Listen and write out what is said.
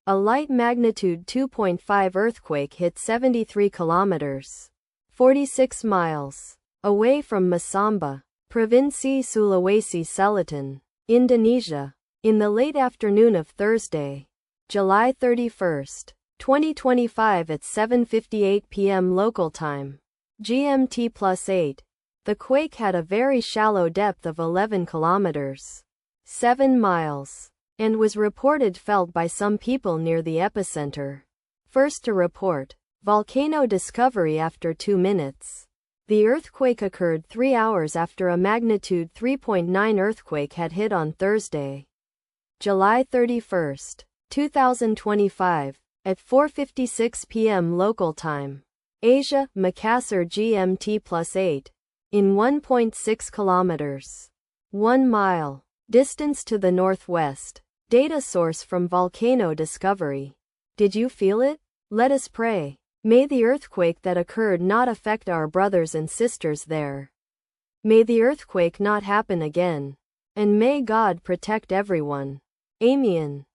A light magnitude 2.5 earthquake hit 73 kilometers, 46 miles, away from Masamba, Provinsi Sulawesi Selatan, Indonesia, in the late afternoon of Thursday, July 31, 2025 at 7:58 p.m. local time, GMT+8. The quake had a very shallow depth of 11 kilometers, 7 miles, and was reported felt by some people near the epicenter. First to report, volcano discovery after 2 minutes. The earthquake occurred 3 hours after a magnitude 3.9 earthquake had hit on Thursday, July 31, 2025, at 4:56 p.m. local time, Asia, Makassar GMT+8, in 1.6 kilometers, 1 mile, distance to the northwest. Data source from volcano discovery. Did you feel it? Let us pray. May the earthquake that occurred not affect our brothers and sisters there. May the earthquake not happen again. And may God protect everyone. Amen.